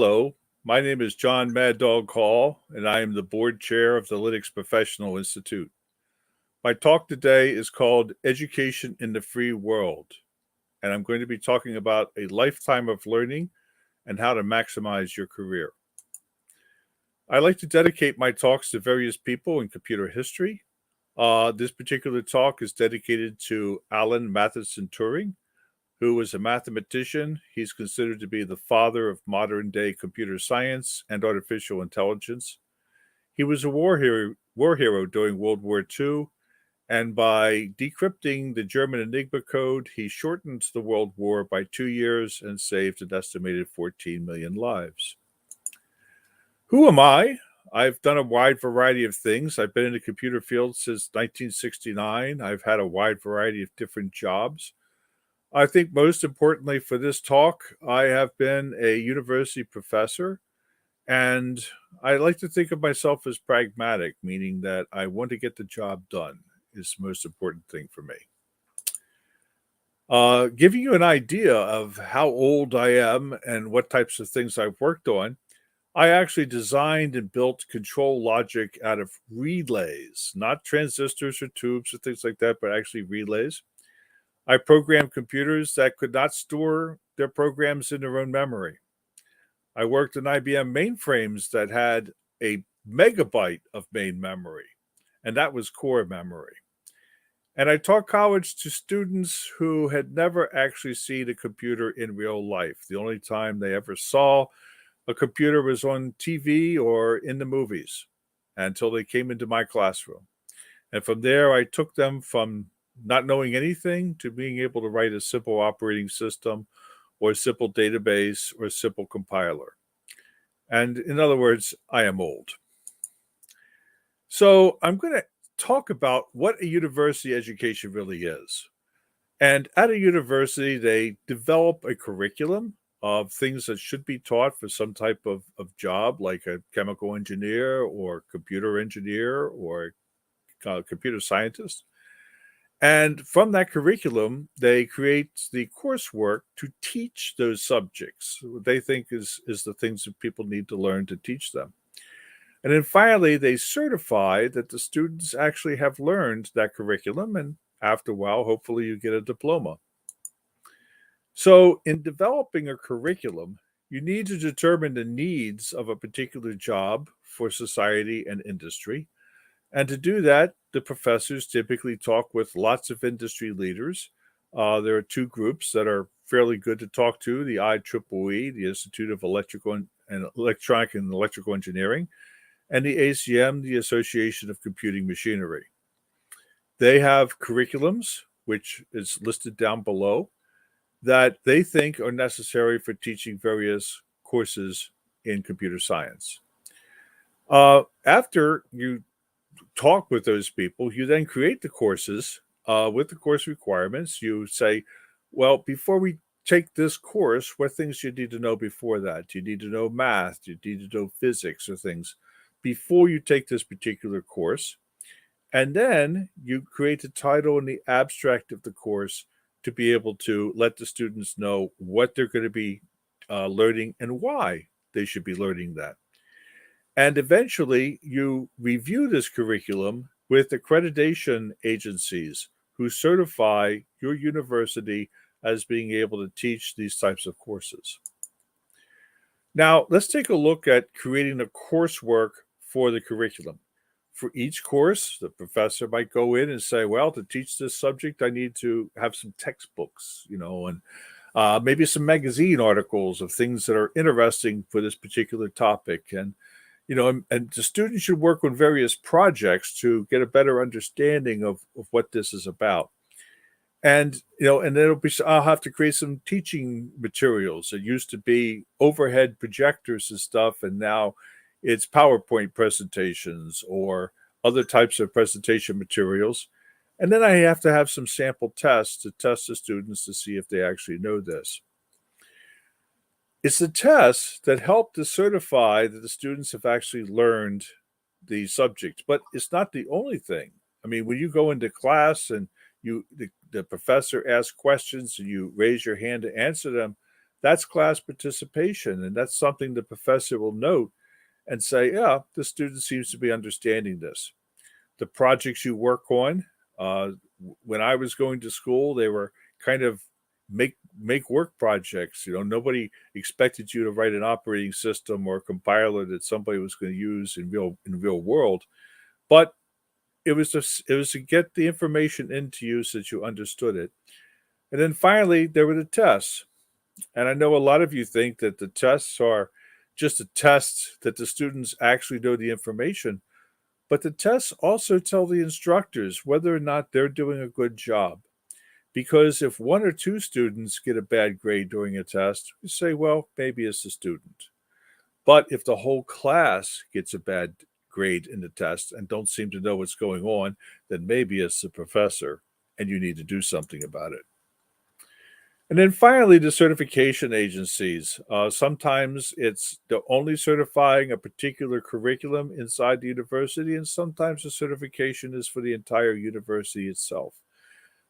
Hello, my name is John Mad Dog Hall, and I am the board chair of the Linux Professional Institute. My talk today is called Education in the Free World, and I'm going to be talking about a lifetime of learning and how to maximize your career. I like to dedicate my talks to various people in computer history. This particular talk is dedicated to Alan Mathison Turing, who was a mathematician. He's considered to be the father of modern-day computer science and artificial intelligence. He was a war hero during World War II, and by decrypting the German Enigma code, he shortened the World War by 2 years and saved an estimated 14 million lives. Who am I? I've done a wide variety of things. I've been in the computer field since 1969. I've had a wide variety of different jobs. I think most importantly for this talk, I have been a university professor, and I like to think of myself as pragmatic, meaning that I want to get the job done is the most important thing for me. Giving you an idea of how old I am and what types of things I've worked on, I actually designed and built control logic out of relays, not transistors or tubes or things like that, but actually relays. I programmed computers that could not store their programs in their own memory. I worked on IBM mainframes that had a megabyte of main memory, and that was core memory. And I taught college to students who had never actually seen a computer in real life. The only time they ever saw a computer was on TV or in the movies until they came into my classroom. And from there, I took them from not knowing anything to being able to write a simple operating system or a simple database or a simple compiler. And in other words, I am old. So I'm going to talk about what a university education really is. And at a university, they develop a curriculum of things that should be taught for some type of job, like a chemical engineer or computer engineer or computer scientist. And from that curriculum, they create the coursework to teach those subjects, what they think is the things that people need to learn to teach them. And then finally, they certify that the students actually have learned that curriculum. And after a while, hopefully you get a diploma. So in developing a curriculum, you need to determine the needs of a particular job for society and industry. And to do that, the professors typically talk with lots of industry leaders. There are two groups that are fairly good to talk to, the IEEE, the Institute of Electronic and Electrical Engineering, and the ACM, the Association of Computing Machinery. They have curriculums, which is listed down below, that they think are necessary for teaching various courses in computer science. After you talk with those people, you then create the courses with the course requirements. You say, well, before we take this course, what things do you need to know before that? Do you need to know math? Do you need to know physics or things before you take this particular course? And then you create the title and the abstract of the course to be able to let the students know what they're going to be learning and why they should be learning that. And eventually, you review this curriculum with accreditation agencies who certify your university as being able to teach these types of courses. Now, let's take a look at creating the coursework for the curriculum. For each course, the professor might go in and say, well, to teach this subject, I need to have some textbooks, and maybe some magazine articles of things that are interesting for this particular topic. And the students should work on various projects to get a better understanding of what this is about. And, and then I'll have to create some teaching materials. It used to be overhead projectors and stuff, and now it's PowerPoint presentations or other types of presentation materials. And then I have to have some sample tests to test the students to see if they actually know this. It's the tests that help to certify that the students have actually learned the subject, but it's not the only thing. I mean, when you go into class and the professor asks questions and you raise your hand to answer them, That's class participation, and that's something the professor will note and say, yeah, the student seems to be understanding this. The projects you work on, uh, when I was going to school, they were kind of make work projects. Nobody expected you to write an operating system or a compiler that somebody was going to use in real world, but it was to get the information into you so that you understood it. And then finally, there were the tests. And I know a lot of you think that the tests are just a test that the students actually know the information, but the tests also tell the instructors whether or not they're doing a good job. Because if one or two students get a bad grade during a test, you say, well, maybe it's the student. But if the whole class gets a bad grade in the test and don't seem to know what's going on, then maybe it's the professor and you need to do something about it. And then finally, the certification agencies. Sometimes it's the only certifying a particular curriculum inside the university, and sometimes the certification is for the entire university itself.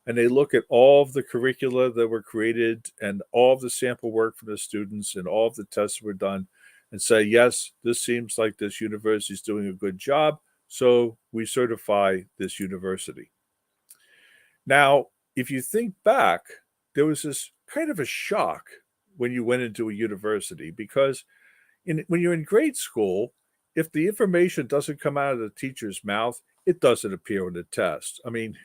And they look at all of the curricula that were created and all of the sample work from the students and all of the tests were done and say, yes, this seems like this university is doing a good job, so we certify this university. Now, if you think back, there was this kind of a shock when you went into a university because when you're in grade school, if the information doesn't come out of the teacher's mouth, it doesn't appear on the test. I mean,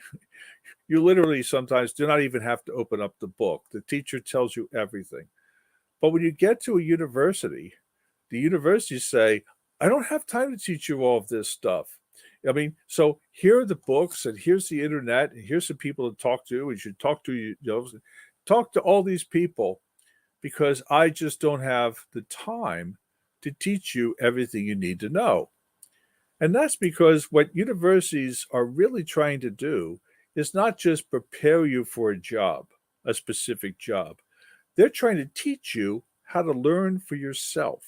you literally sometimes do not even have to open up the book. The teacher tells you everything. But when you get to a university, the universities say, I don't have time to teach you all of this stuff. I mean, so here are the books, and here's the internet, and here's the people to talk to. And you should talk to talk to all these people because I just don't have the time to teach you everything you need to know. And that's because what universities are really trying to do is not just prepare you for a job, a specific job. They're trying to teach you how to learn for yourself.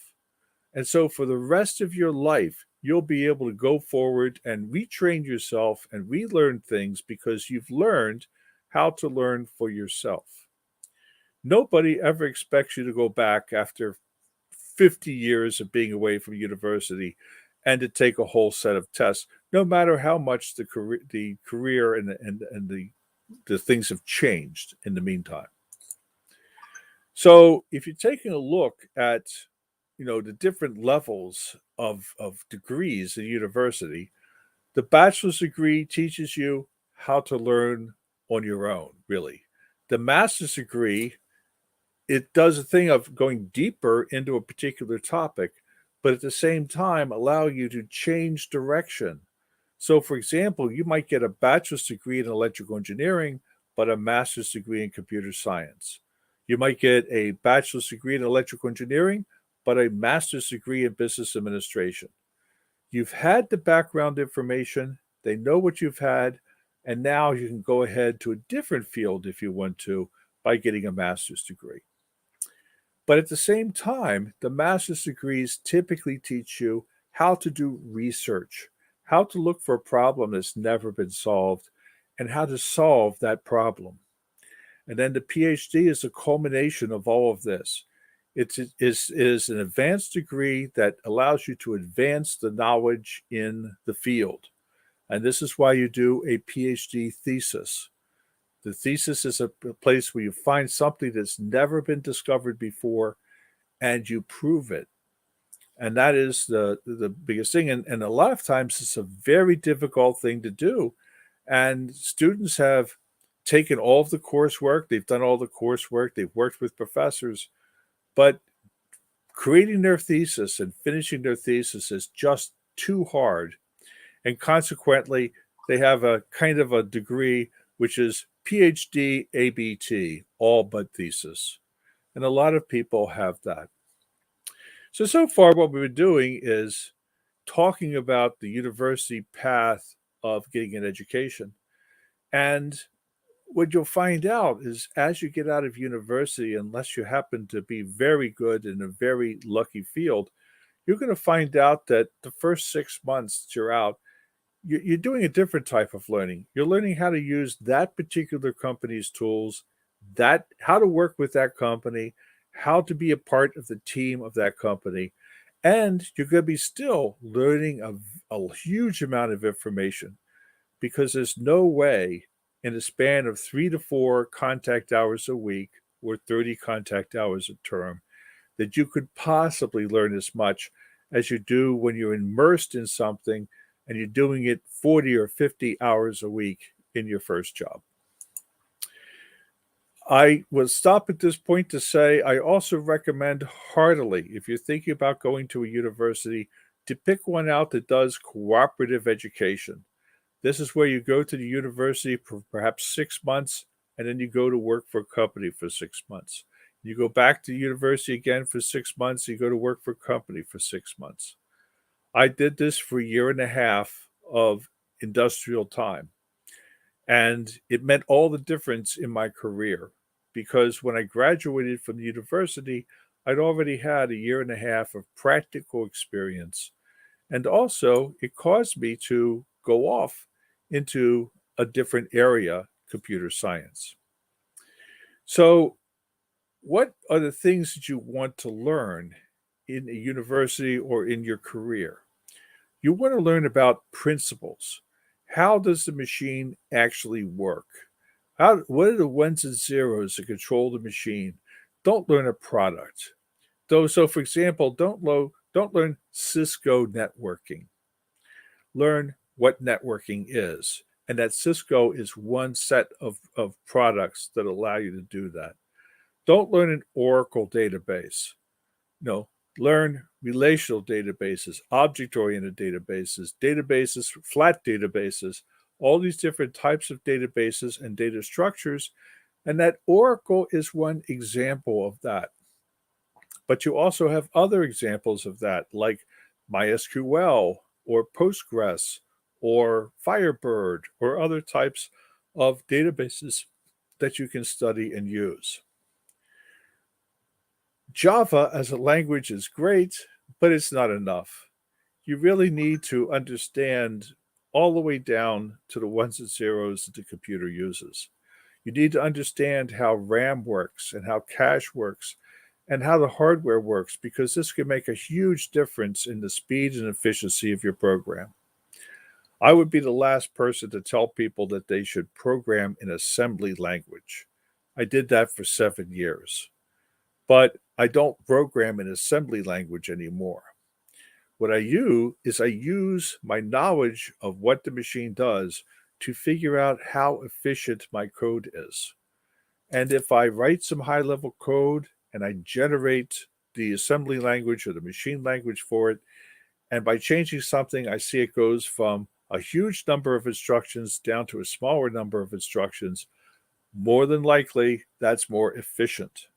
And so for the rest of your life, you'll be able to go forward and retrain yourself and relearn things because you've learned how to learn for yourself. Nobody ever expects you to go back after 50 years of being away from university and to take a whole set of tests, no matter how much the career and the things have changed in the meantime. So if you're taking a look at the different levels of degrees in university, the bachelor's degree teaches you how to learn on your own, really. The master's degree, it does a thing of going deeper into a particular topic, but at the same time allow you to change direction. So, for example, you might get a bachelor's degree in electrical engineering, but a master's degree in computer science. You might get a bachelor's degree in electrical engineering, but a master's degree in business administration. You've had the background information, they know what you've had, and now you can go ahead to a different field if you want to by getting a master's degree. But at the same time, the master's degrees typically teach you how to do research, how to look for a problem that's never been solved, and how to solve that problem. And then the PhD is a culmination of all of this. It is an advanced degree that allows you to advance the knowledge in the field. And this is why you do a PhD thesis. The thesis is a place where you find something that's never been discovered before and you prove it. And that is the biggest thing. And a lot of times it's a very difficult thing to do. And students have taken all of the coursework, they've done all the coursework, they've worked with professors, but creating their thesis and finishing their thesis is just too hard. And consequently, they have a kind of a degree which is PhD ABT, all but thesis. And a lot of people have that. So far, what we've been doing is talking about the university path of getting an education. And what you'll find out is as you get out of university, unless you happen to be very good in a very lucky field, you're going to find out that the first 6 months that you're out, you're doing a different type of learning. You're learning how to use that particular company's tools, that how to work with that company, how to be a part of the team of that company. And you're going to be still learning a huge amount of information because there's no way in a span of 3 to 4 contact hours a week or 30 contact hours a term that you could possibly learn as much as you do when you're immersed in something and you're doing it 40 or 50 hours a week in your first job. I will stop at this point to say I also recommend heartily, if you're thinking about going to a university, to pick one out that does cooperative education. This is where you go to the university for perhaps 6 months, and then you go to work for a company for 6 months. You go back to university again for 6 months, you go to work for a company for 6 months. I did this for a year and a half of industrial time. And it meant all the difference in my career because when I graduated from the university, I'd already had a year and a half of practical experience. And also, it caused me to go off into a different area, computer science. So, what are the things that you want to learn in a university or in your career? You want to learn about principles. How does the machine actually work? What are the ones and zeros that control the machine? Don't learn a product. So for example, don't learn Cisco networking. Learn what networking is. And that Cisco is one set of products that allow you to do that. Don't learn an Oracle database. No, learn relational databases, object-oriented databases, flat databases, all these different types of databases and data structures. And that Oracle is one example of that. But you also have other examples of that, like MySQL or Postgres or Firebird or other types of databases that you can study and use. Java as a language is great, but it's not enough. You really need to understand all the way down to the ones and zeros that the computer uses. You need to understand how RAM works and how cache works and how the hardware works because this can make a huge difference in the speed and efficiency of your program. I would be the last person to tell people that they should program in assembly language. I did that for 7 years. But I don't program in assembly language anymore. What I do is I use my knowledge of what the machine does to figure out how efficient my code is. And if I write some high-level code and I generate the assembly language or the machine language for it, and by changing something, I see it goes from a huge number of instructions down to a smaller number of instructions, more than likely that's more efficient.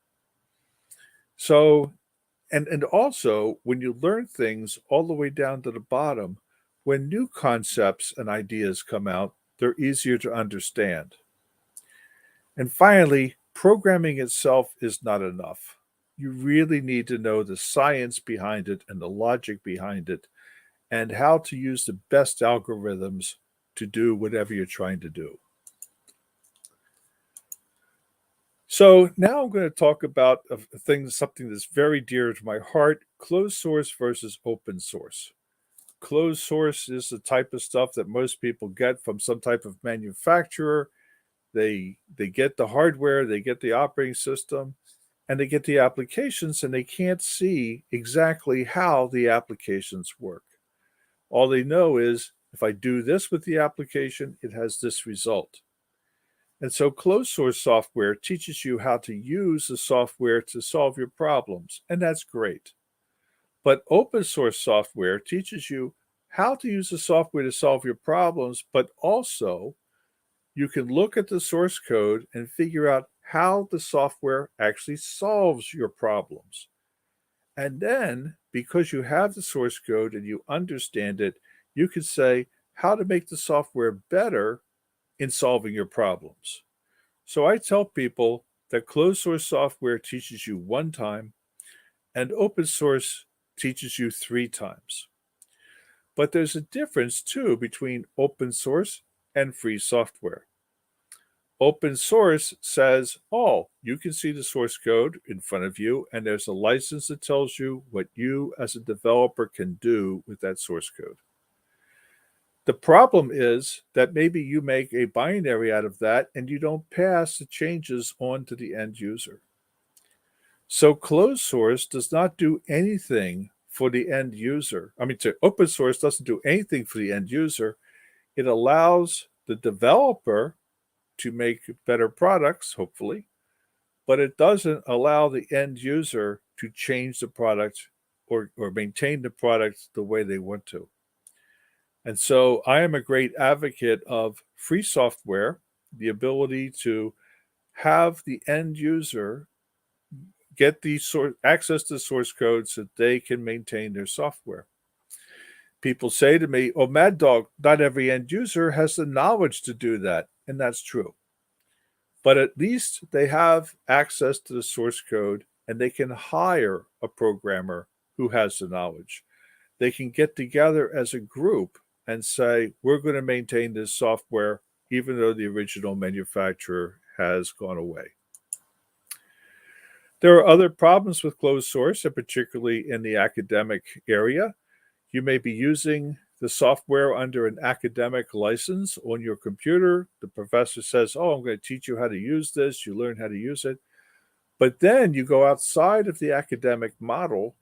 So, and also when you learn things all the way down to the bottom, when new concepts and ideas come out, they're easier to understand. And finally, programming itself is not enough. You really need to know the science behind it and the logic behind it and how to use the best algorithms to do whatever you're trying to do. So now I'm going to talk about something that's very dear to my heart, closed source versus open source. Closed source is the type of stuff that most people get from some type of manufacturer. They get the hardware, they get the operating system, and they get the applications, and they can't see exactly how the applications work. All they know is if I do this with the application, it has this result. And so closed source software teaches you how to use the software to solve your problems, and that's great. But open source software teaches you how to use the software to solve your problems, but also you can look at the source code and figure out how the software actually solves your problems. And then, because you have the source code and you understand it, you can say how to make the software better in solving your problems. So I tell people that closed source software teaches you 1 time and open source teaches you 3 times. But there's a difference too between open source and free software. Open source says, oh, you can see the source code in front of you, and there's a license that tells you what you as a developer can do with that source code. The problem is that maybe you make a binary out of that and you don't pass the changes on to the end user. So closed source does not do anything for the end user. Open source doesn't do anything for the end user. It allows the developer to make better products, hopefully, but it doesn't allow the end user to change the product or maintain the product the way they want to. And so I am a great advocate of free software, the ability to have the end user get the access to source code so they can maintain their software. People say to me, oh, Mad Dog, not every end user has the knowledge to do that. And that's true. But at least they have access to the source code and they can hire a programmer who has the knowledge. They can get together as a group and say, we're going to maintain this software even though the original manufacturer has gone away. There are other problems with closed source, and particularly in the academic area. You may be using the software under an academic license on your computer. The professor says, oh, I'm going to teach you how to use this. You learn how to use it. But then you go outside of the academic model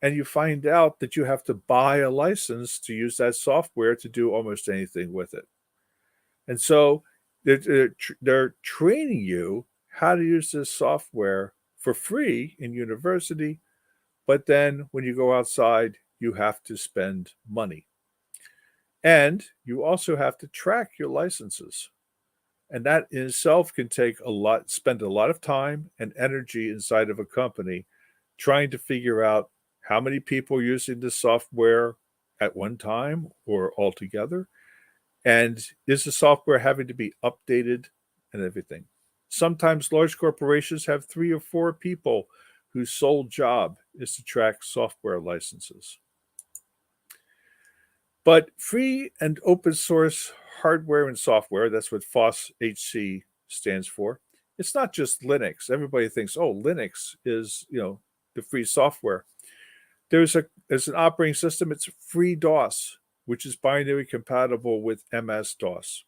and you find out that you have to buy a license to use that software to do almost anything with it. And so they're training you how to use this software for free in university, but then when you go outside, you have to spend money. And you also have to track your licenses. And that in itself can spend a lot of time and energy inside of a company trying to figure out how many people are using this software at one time or altogether. And is the software having to be updated and everything? Sometimes large corporations have 3 or 4 people whose sole job is to track software licenses. But free and open source hardware and software, that's what FOSSHC stands for. It's not just Linux. Everybody thinks, oh, Linux is, the free software. There's an operating system, it's FreeDOS, which is binary compatible with MS-DOS.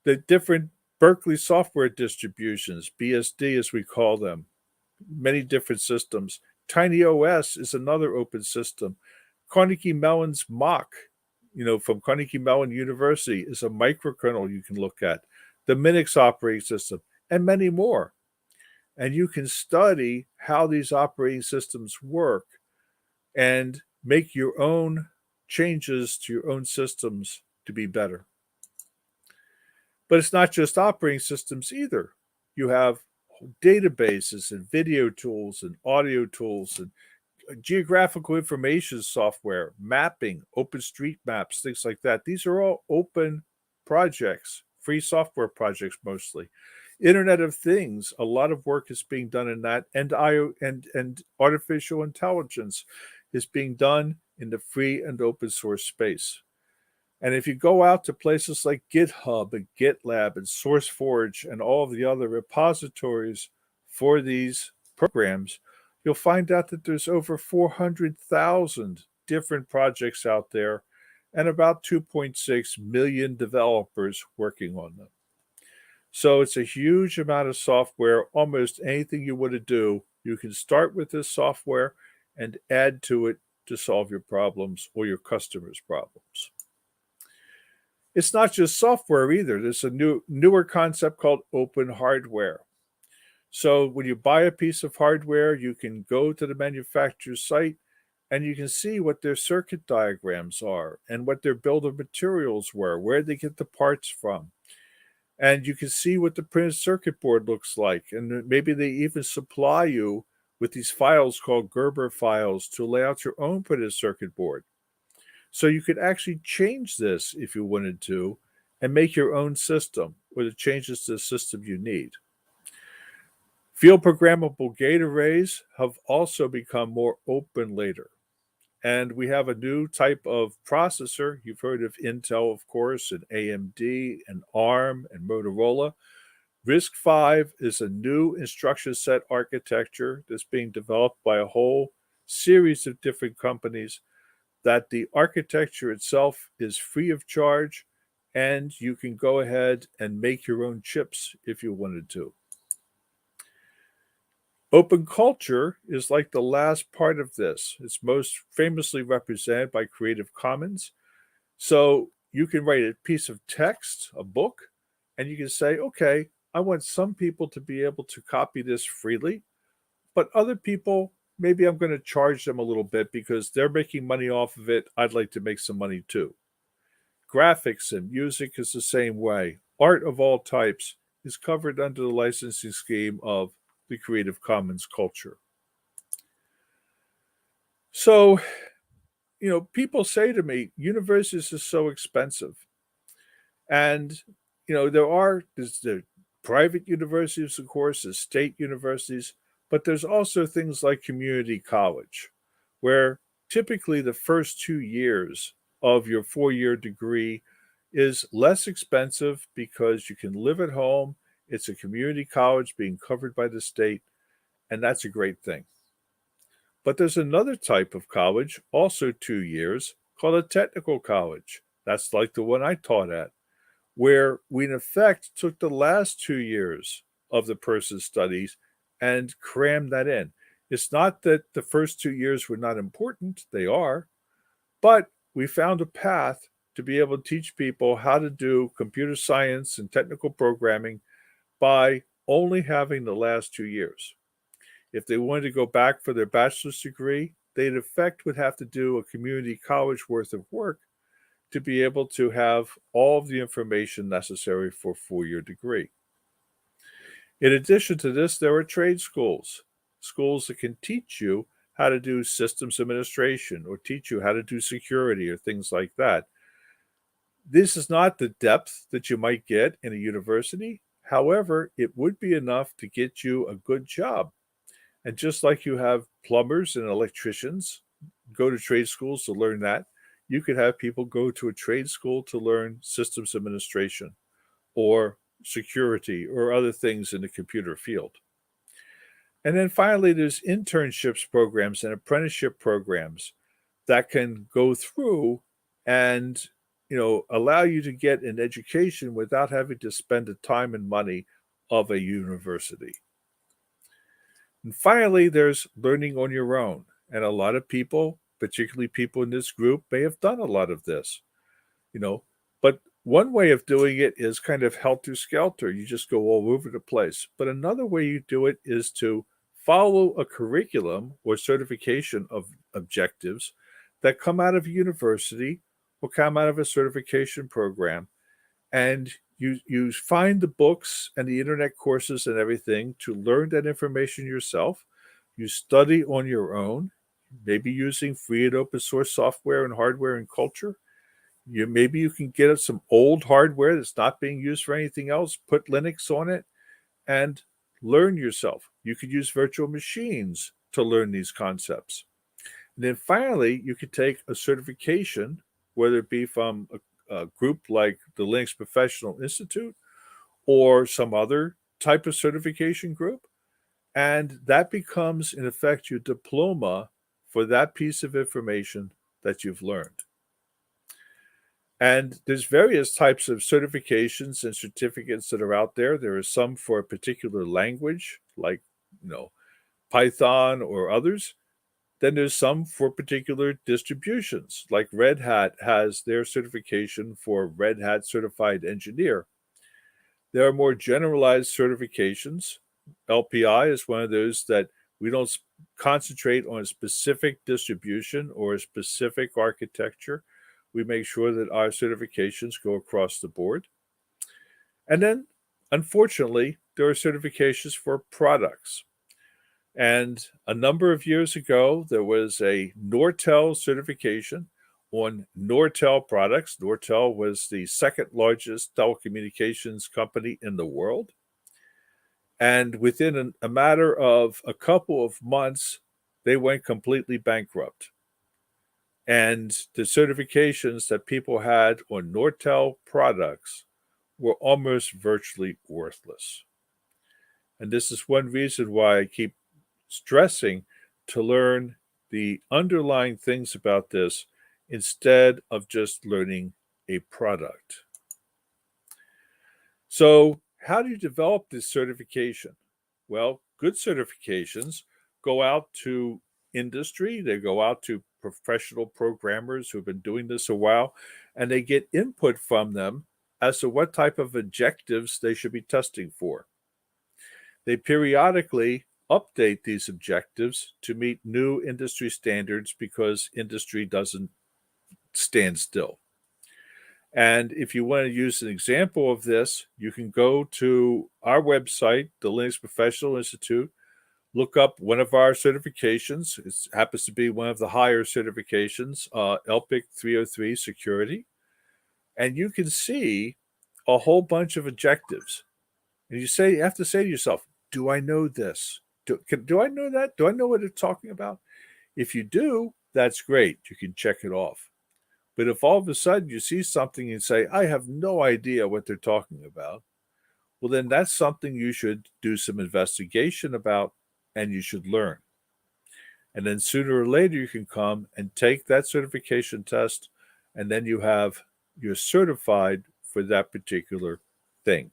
The different Berkeley software distributions, BSD as we call them, many different systems. TinyOS is another open system. Carnegie Mellon's Mock, from Carnegie Mellon University, is a microkernel you can look at. The Minix operating system, and many more. And you can study how these operating systems work and make your own changes to your own systems to be better. But it's not just operating systems either. You have databases and video tools and audio tools and geographical information software, mapping, OpenStreetMaps, things like that. These are all open projects, free software projects mostly. Internet of Things, a lot of work is being done in that, and artificial intelligence is being done in the free and open source space. And if you go out to places like GitHub and GitLab and SourceForge and all of the other repositories for these programs, you'll find out that there's over 400,000 different projects out there and about 2.6 million developers working on them. So it's a huge amount of software. Almost anything you want to do, you can start with this software and add to it to solve your problems or your customers' problems. It's not just software either. There's a newer concept called open hardware. So when you buy a piece of hardware, you can go to the manufacturer's site and you can see what their circuit diagrams are and what their bill of materials were, where they get the parts from. And you can see what the printed circuit board looks like. And maybe they even supply you with these files called Gerber files to lay out your own printed circuit board. So you could actually change this if you wanted to and make your own system or the changes to the system you need. Field programmable gate arrays have also become more open later. and we have a new type of processor. You've heard of Intel, of course, and AMD, and ARM, and Motorola. RISC-V is a new instruction set architecture that's being developed by a whole series of different companies, that the architecture itself is free of charge, and you can go ahead and make your own chips if you wanted to. Open culture is like the last part of this. It's most famously represented by Creative Commons. So you can write a piece of text, a book, and you can say, okay, I want some people to be able to copy this freely, but other people, maybe I'm going to charge them a little bit because they're making money off of it. I'd like to make some money too. Graphics and music is the same way. Art of all types is covered under the licensing scheme of the Creative Commons culture. So, people say to me, universities are so expensive. And, there's the private universities, of course, there's state universities, but there's also things like community college, where typically the first 2 years of your 4-year degree is less expensive because you can live at home. It's a community college being covered by the state, and that's a great thing. But there's another type of college, also 2 years, called a technical college. That's like the one I taught at, where we in effect took the last 2 years of the person's studies and crammed that in. It's not that the first 2 years were not important, they are, but we found a path to be able to teach people how to do computer science and technical programming by only having the last 2 years. If they wanted to go back for their bachelor's degree, they in effect would have to do a community college worth of work to be able to have all of the information necessary for a 4-year degree. In addition to this, there are trade schools, schools that can teach you how to do systems administration or teach you how to do security or things like that. This is not the depth that you might get in a university. However, it would be enough to get you a good job. And just like you have plumbers and electricians go to trade schools to learn that, you could have people go to a trade school to learn systems administration or security or other things in the computer field. And then finally, there's internships programs and apprenticeship programs that can go through and allow you to get an education without having to spend the time and money of a university. And finally, there's learning on your own. And a lot of people, particularly people in this group, may have done a lot of this, But one way of doing it is kind of helter-skelter. You just go all over the place. But another way you do it is to follow a curriculum or certification of objectives that come out of a university or come out of a certification program. And you find the books and the internet courses and everything to learn that information yourself. You study on your own, maybe using free and open source software and hardware and culture. Maybe you can get some old hardware that's not being used for anything else, put Linux on it, and learn yourself. You could use virtual machines to learn these concepts. And then finally, you could take a certification, whether it be from a group like the Linux Professional Institute or some other type of certification group, and that becomes, in effect, your diploma for that piece of information that you've learned. And there's various types of certifications and certificates that are out there. There are some for a particular language, like, Python or others. Then there's some for particular distributions, like Red Hat has their certification for Red Hat Certified Engineer. There are more generalized certifications. LPI is one of those that we don't concentrate on a specific distribution or a specific architecture. We make sure that our certifications go across the board. And then, unfortunately, there are certifications for products. And a number of years ago, there was a Nortel certification on Nortel products. Nortel was the second largest telecommunications company in the world. And within a matter of a couple of months, they went completely bankrupt. And the certifications that people had on Nortel products were almost virtually worthless. And this is one reason why I keep stressing to learn the underlying things about this instead of just learning a product. So, how do you develop this certification? Well, good certifications go out to industry, they go out to professional programmers who've been doing this a while, and they get input from them as to what type of objectives they should be testing for. They periodically update these objectives to meet new industry standards because industry doesn't stand still. And if you want to use an example of this, you can go to our website, the Linux Professional Institute, look up one of our certifications. It happens to be one of the higher certifications, LPIC 303 Security. And you can see a whole bunch of objectives. And you have to say to yourself, do I know this? Do I know that? Do I know what it's talking about? If you do, that's great. You can check it off. But if all of a sudden you see something and say, I have no idea what they're talking about, well, then that's something you should do some investigation about and you should learn. And then sooner or later, you can come and take that certification test, and then you're certified for that particular thing.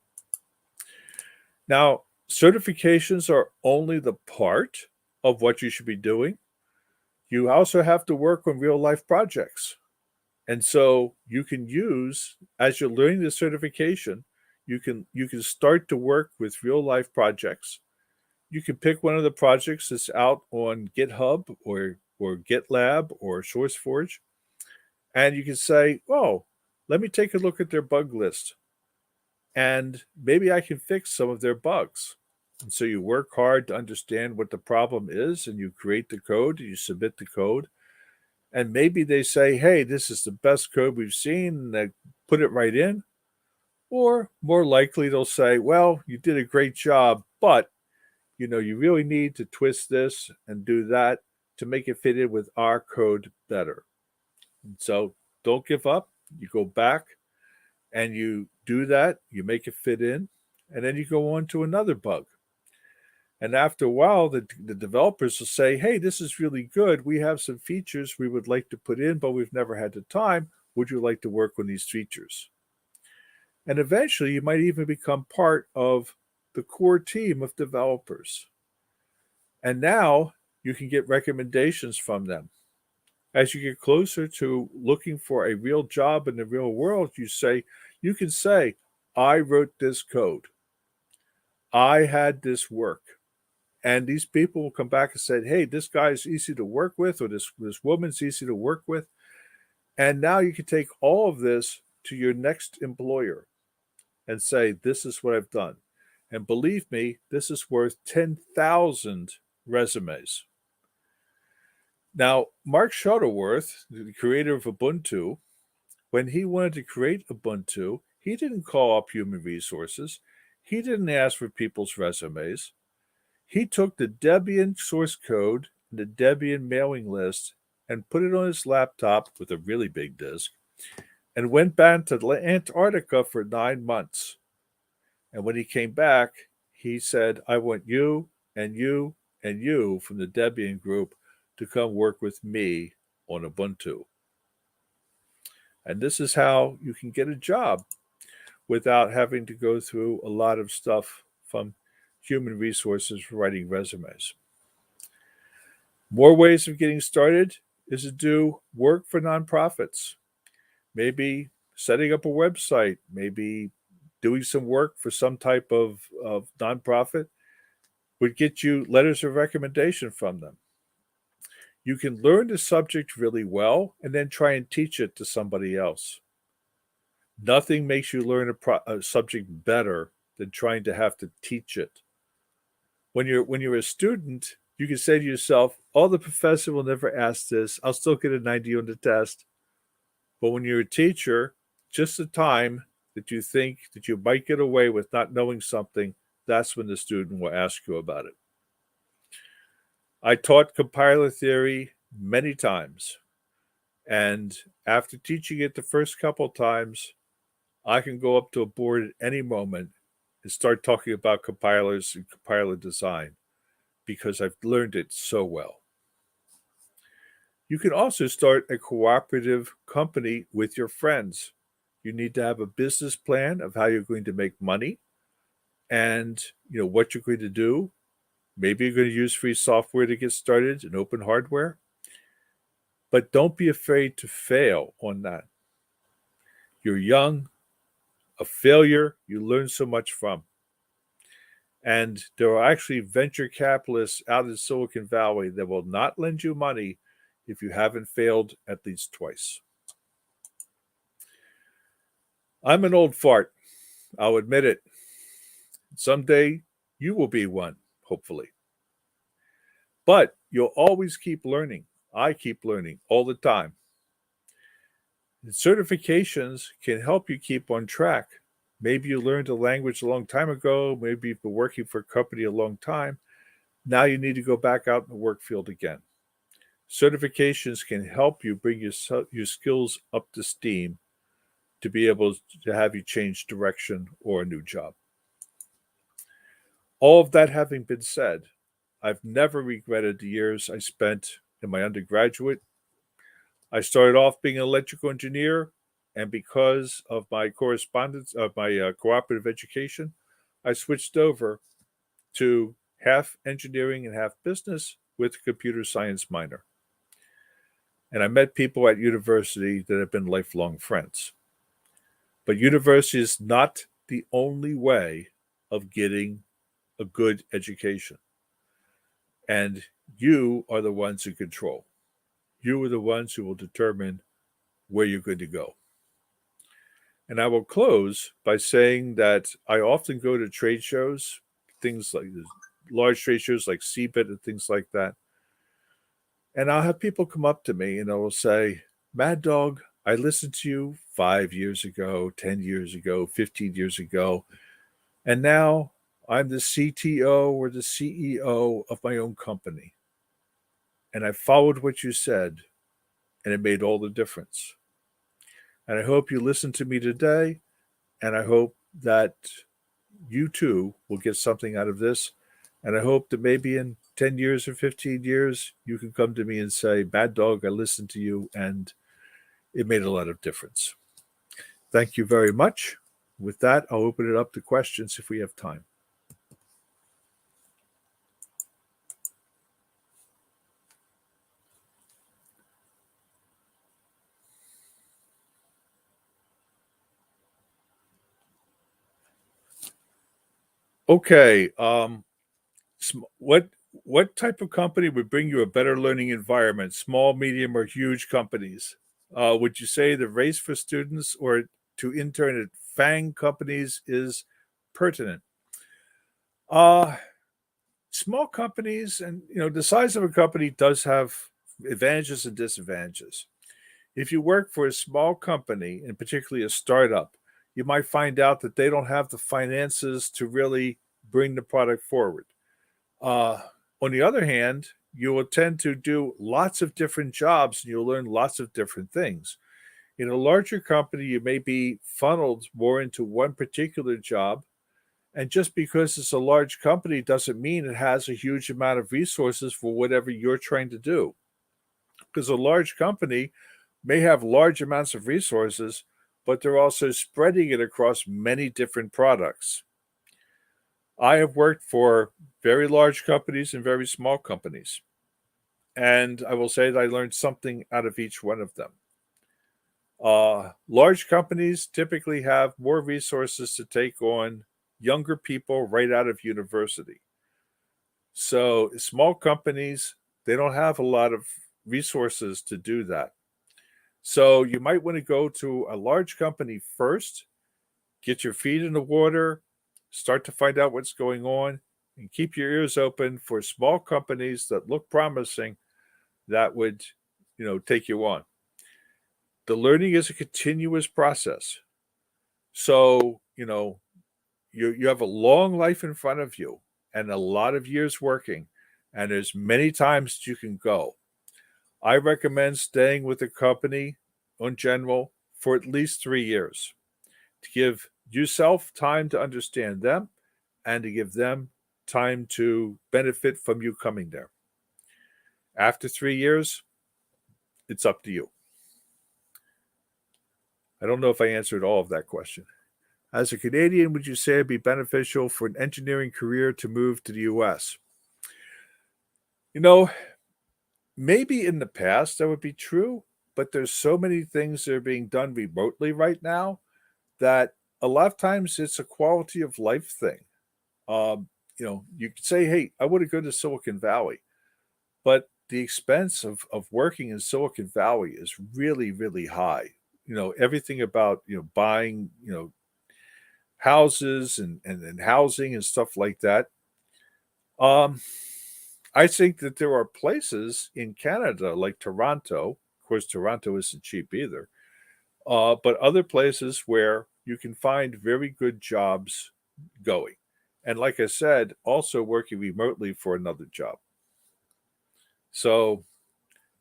Now, certifications are only the part of what you should be doing. You also have to work on real life projects. And so you can use, as you're learning the certification, you can start to work with real life projects. You can pick one of the projects that's out on GitHub or GitLab or SourceForge, and you can say, oh, let me take a look at their bug list, and maybe I can fix some of their bugs. And so you work hard to understand what the problem is, and you create the code, and you submit the code. And maybe they say, hey, this is the best code we've seen, and they put it right in. Or more likely, they'll say, well, you did a great job, but you really need to twist this and do that to make it fit in with our code better. And so don't give up. You go back and you do that. You make it fit in, and then you go on to another bug. And after a while, the developers will say, hey, this is really good. We have some features we would like to put in, but we've never had the time. Would you like to work on these features? And eventually, you might even become part of the core team of developers. And now you can get recommendations from them. As you get closer to looking for a real job in the real world, you can say, I wrote this code. I had this work. And these people will come back and say, hey, this guy's easy to work with, or this woman's easy to work with. And now you can take all of this to your next employer and say, this is what I've done. And believe me, this is worth 10,000 resumes. Now, Mark Shuttleworth, the creator of Ubuntu, when he wanted to create Ubuntu, he didn't call up human resources. He didn't ask for people's resumes. He took the Debian source code and the Debian mailing list and put it on his laptop with a really big disk and went back to Antarctica for 9 months. And when he came back, he said, I want you and you and you from the Debian group to come work with me on Ubuntu. And this is how you can get a job without having to go through a lot of stuff from human resources for writing resumes. More ways of getting started is to do work for nonprofits. Maybe setting up a website, maybe doing some work for some type of nonprofit would get you letters of recommendation from them. You can learn the subject really well and then try and teach it to somebody else. Nothing makes you learn a subject better than trying to have to teach it. When you're a student, you can say to yourself, oh, the professor will never ask this. I'll still get a 90 on the test. But when you're a teacher, just the time that you think that you might get away with not knowing something, that's when the student will ask you about it. I taught compiler theory many times. And after teaching it the first couple of times, I can go up to a board at any moment and start talking about compilers and compiler design because I've learned it so well. You can also start a cooperative company with your friends. You need to have a business plan of how you're going to make money and what you're going to do. Maybe you're going to use free software to get started and open hardware. But don't be afraid to fail on that. You're young. A failure you learn so much from. And there are actually venture capitalists out in Silicon Valley that will not lend you money if you haven't failed at least twice. I'm an old fart. I'll admit it. Someday you will be one, hopefully. But you'll always keep learning. I keep learning all the time. And certifications can help you keep on track. Maybe you learned a language a long time ago. Maybe you've been working for a company a long time. Now you need to go back out in the work field again. Certifications can help you bring your skills up to steam to be able to have you change direction or a new job. All of that having been said, I've never regretted the years I spent in my undergraduate. I started off being an electrical engineer, and because of my correspondence of my cooperative education, I switched over to half engineering and half business with a computer science minor. And I met people at university that have been lifelong friends. But university is not the only way of getting a good education. And you are the ones who control. You are the ones who will determine where you're going to go. And I will close by saying that I often go to trade shows, things like large trade shows like CeBIT and things like that. And I'll have people come up to me and I will say, Mad Dog, I listened to you 5 years ago, 10 years ago, 15 years ago. And now I'm the CTO or the CEO of my own company. And I followed what you said, and it made all the difference. And I hope you listen to me today, and I hope that you too will get something out of this. And I hope that maybe in 10 years or 15 years, you can come to me and say, Bad Dog, I listened to you, and it made a lot of difference. Thank you very much. With that, I'll open it up to questions if we have time. Okay. What type of company would bring you a better learning environment? Small, medium, or huge companies? Would you say the race for students or to intern at FANG companies is pertinent? Small companies, and the size of a company does have advantages and disadvantages. If you work for a small company, and particularly a startup, you might find out that they don't have the finances to really bring the product forward. On the other hand, you will tend to do lots of different jobs and you'll learn lots of different things. In a larger company, you may be funneled more into one particular job. And just because it's a large company doesn't mean it has a huge amount of resources for whatever you're trying to do. Because a large company may have large amounts of resources, but they're also spreading it across many different products. I have worked for very large companies and very small companies. And I will say that I learned something out of each one of them. Large companies typically have more resources to take on younger people right out of university. So small companies, they don't have a lot of resources to do that. So you might want to go to a large company first, get your feet in the water, start to find out what's going on, and keep your ears open for small companies that look promising that would, take you on. The learning is a continuous process. So, you have a long life in front of you and a lot of years working, and there's many times you can go. I recommend staying with the company in general for at least 3 years to give yourself time to understand them and to give them time to benefit from you coming there. After 3 years, it's up to you. I don't know if I answered all of that question. As a Canadian, would you say it'd be beneficial for an engineering career to move to the US? You know, maybe in the past that would be true, but there's so many things that are being done remotely right now that a lot of times it's a quality of life thing. You could say, hey, I want to go to Silicon Valley, but the expense of working in Silicon Valley is really, really high. Everything about, buying, houses and housing and stuff like that. Um, I think that there are places in Canada like Toronto. Of course, Toronto isn't cheap either. But other places where you can find very good jobs going. And like I said, also working remotely for another job. So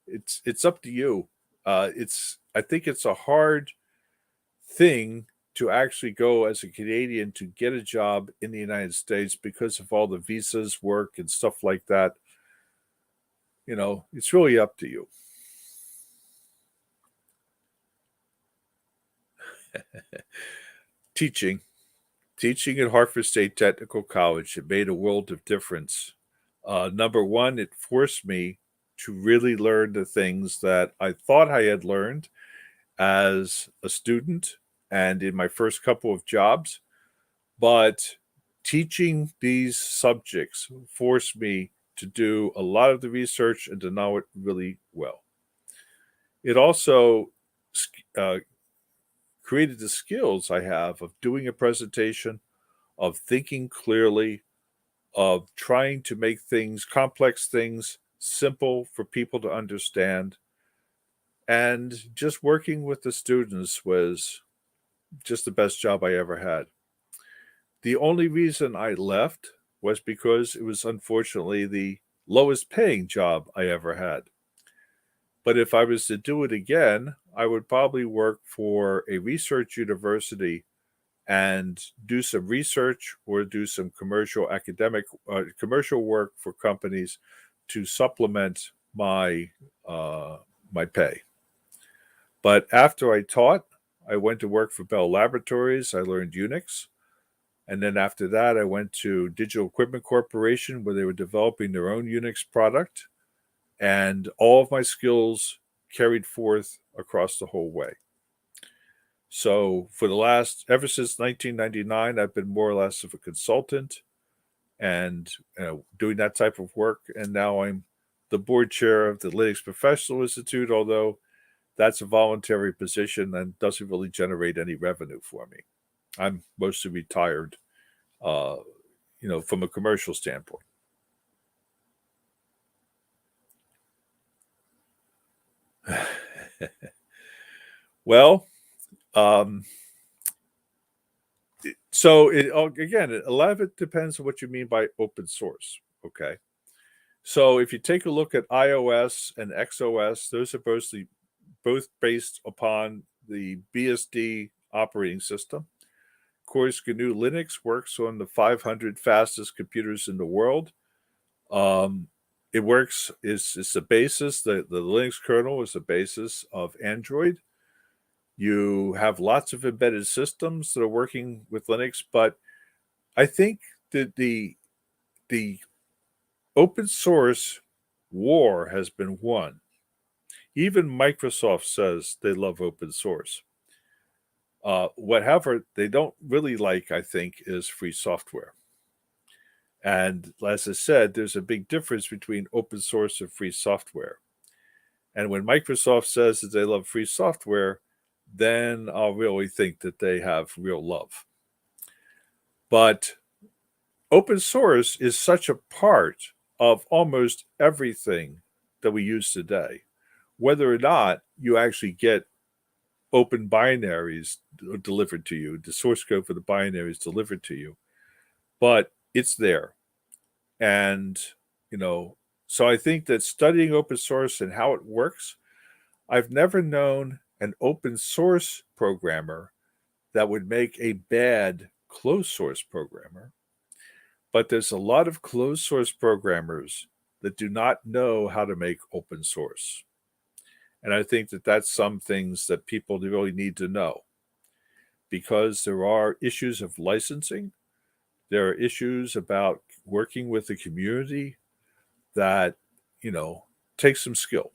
it's up to you. I think it's a hard thing to actually go as a Canadian to get a job in the United States because of all the visas, work, and stuff like that. It's really up to you. Teaching. Teaching at Hartford State Technical College, it made a world of difference. Number one, it forced me to really learn the things that I thought I had learned as a student and in my first couple of jobs. But teaching these subjects forced me to do a lot of the research and to know it really well. It also created the skills I have of doing a presentation, of thinking clearly, of trying to make complex things, simple for people to understand. And just working with the students was just the best job I ever had. The only reason I left was because it was unfortunately the lowest paying job I ever had. But if I was to do it again, I would probably work for a research university and do some research or do some commercial work for companies to supplement my my pay. But after I taught, I went to work for Bell Laboratories. I learned Unix. And then after that, I went to Digital Equipment Corporation, where they were developing their own Unix product. And all of my skills carried forth across the whole way. So ever since 1999, I've been more or less of a consultant and doing that type of work. And now I'm the board chair of the Linux Professional Institute, although that's a voluntary position and doesn't really generate any revenue for me. I'm mostly retired, from a commercial standpoint. Well, so again, a lot of it depends on what you mean by open source. Okay. So if you take a look at iOS and XOS, those are both based upon the BSD operating system. Of course, GNU Linux works on the 500 fastest computers in the world. It works, it's the basis, the Linux kernel is the basis of Android. You have lots of embedded systems that are working with Linux, but I think that the open source war has been won. Even Microsoft says they love open source. Whatever they don't really like, I think, is free software. And as I said, there's a big difference between open source and free software. And when Microsoft says that they love free software, then I'll really think that they have real love. But open source is such a part of almost everything that we use today. Whether or not you actually get open binaries delivered to you, the source code for the binaries delivered to you, but it's there. And, So I think that studying open source and how it works, I've never known an open source programmer that would make a bad closed source programmer. But there's a lot of closed source programmers that do not know how to make open source. And I think that that's some things that people really need to know, because there are issues of licensing. There are issues about working with the community that, takes some skill.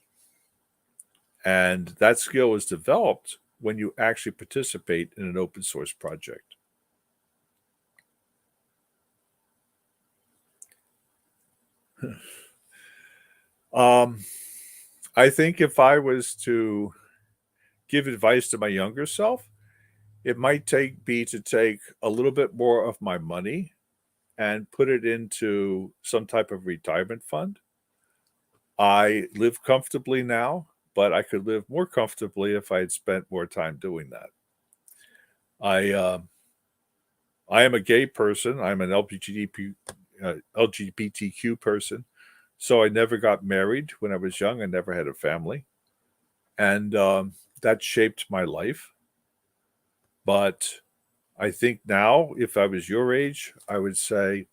And that skill is developed when you actually participate in an open source project. I think if I was to give advice to my younger self, it might be to take a little bit more of my money and put it into some type of retirement fund. I live comfortably now, but I could live more comfortably if I had spent more time doing that. I am a gay person. I'm an LGBTQ person. So I never got married when I was young. I never had a family. And that shaped my life. But I think now, if I was your age, I would say,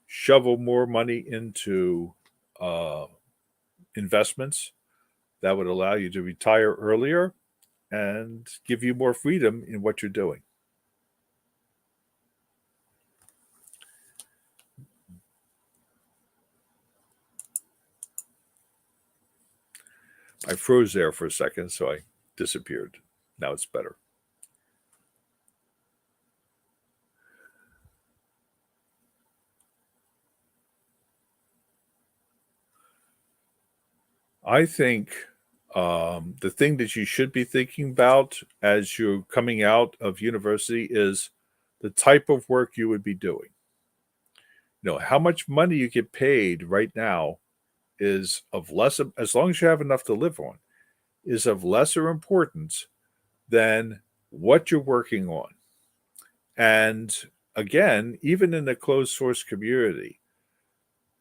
shovel more money into investments that would allow you to retire earlier and give you more freedom in what you're doing. I froze there for a second, so I disappeared. Now it's better. I think the thing that you should be thinking about as you're coming out of university is the type of work you would be doing. How much money you get paid right now is of less, as long as you have enough to live on, is of lesser importance than what you're working on. And again, even in the closed source community,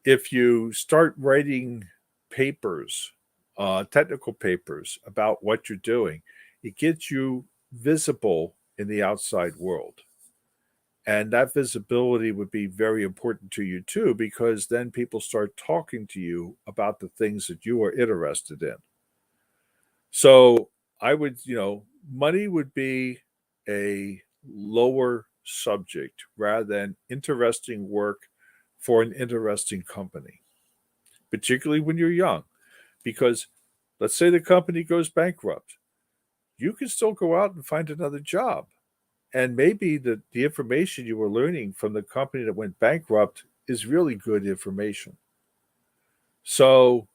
if you start writing papers, technical papers about what you're doing, it gets you visible in the outside world. And that visibility would be very important to you too, because then people start talking to you about the things that you are interested in. So I would, money would be a lower subject rather than interesting work for an interesting company, particularly when you're young. Because let's say the company goes bankrupt, you can still go out and find another job. And maybe the information you were learning from the company that went bankrupt is really good information. So,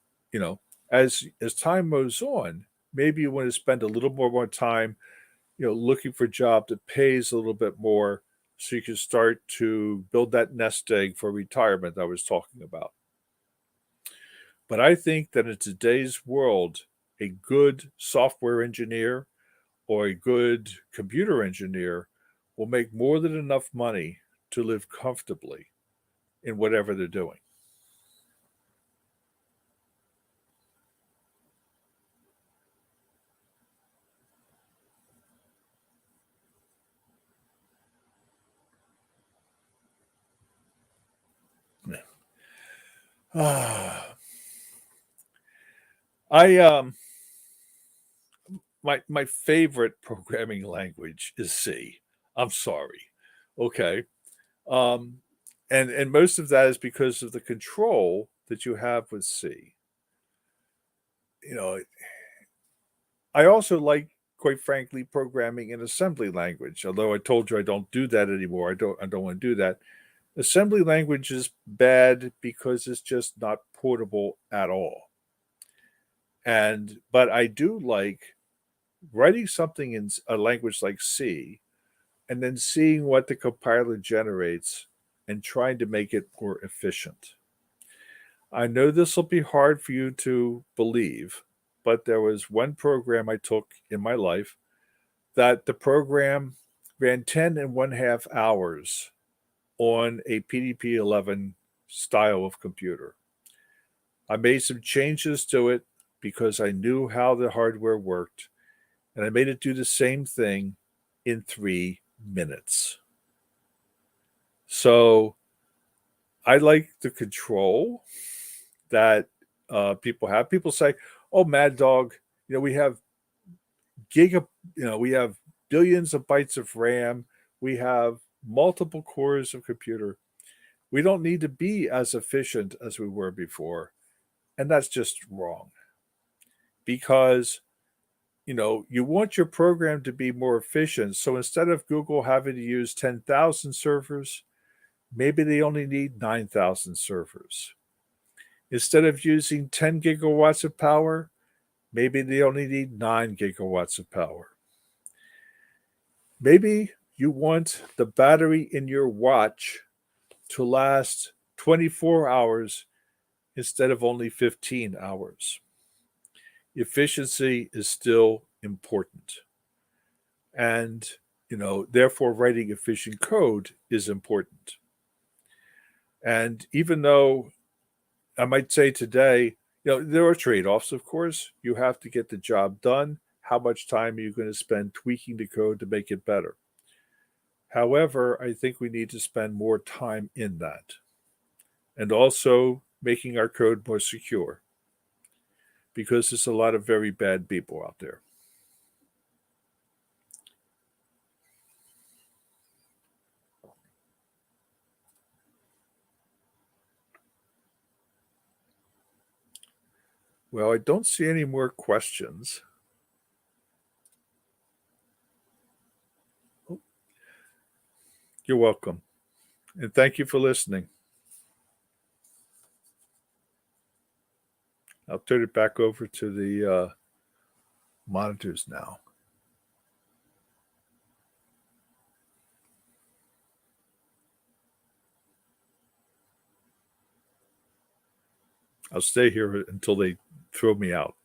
as time moves on, maybe you want to spend a little more time, looking for a job that pays a little bit more so you can start to build that nest egg for retirement I was talking about. But I think that in today's world, a good software engineer or a good computer engineer will make more than enough money to live comfortably in whatever they're doing. I my favorite programming language is C. I'm sorry. Okay. Um, and most of that is because of the control that you have with C. You know, I also like, quite frankly, programming in assembly language. Although I told you I don't do that anymore. I don't want to do that. Assembly language is bad because it's just not portable at all. But I do like writing something in a language like C and then seeing what the compiler generates and trying to make it more efficient. I know this will be hard for you to believe, but there was one program I took in my life that the program ran 10 and one half hours on a PDP-11 style of computer. I made some changes to it because I knew how the hardware worked, and I made it do the same thing in 3 minutes. So I like the control that people have. People say, "Oh, Mad Dog, we have we have billions of bytes of RAM. We have multiple cores of computer. We don't need to be as efficient as we were before." And that's just wrong because you want your program to be more efficient. So instead of Google having to use 10,000 servers, maybe they only need 9,000 servers. Instead of using 10 gigawatts of power, maybe they only need 9 gigawatts of power. Maybe you want the battery in your watch to last 24 hours instead of only 15 hours. Efficiency is still important. And, therefore writing efficient code is important. And even though I might say today, there are trade-offs, of course. You have to get the job done. How much time are you going to spend tweaking the code to make it better? However, I think we need to spend more time in that. And also making our code more secure. Because there's a lot of very bad people out there. Well, I don't see any more questions. You're welcome. And thank you for listening. I'll turn it back over to the monitors now. I'll stay here until they throw me out.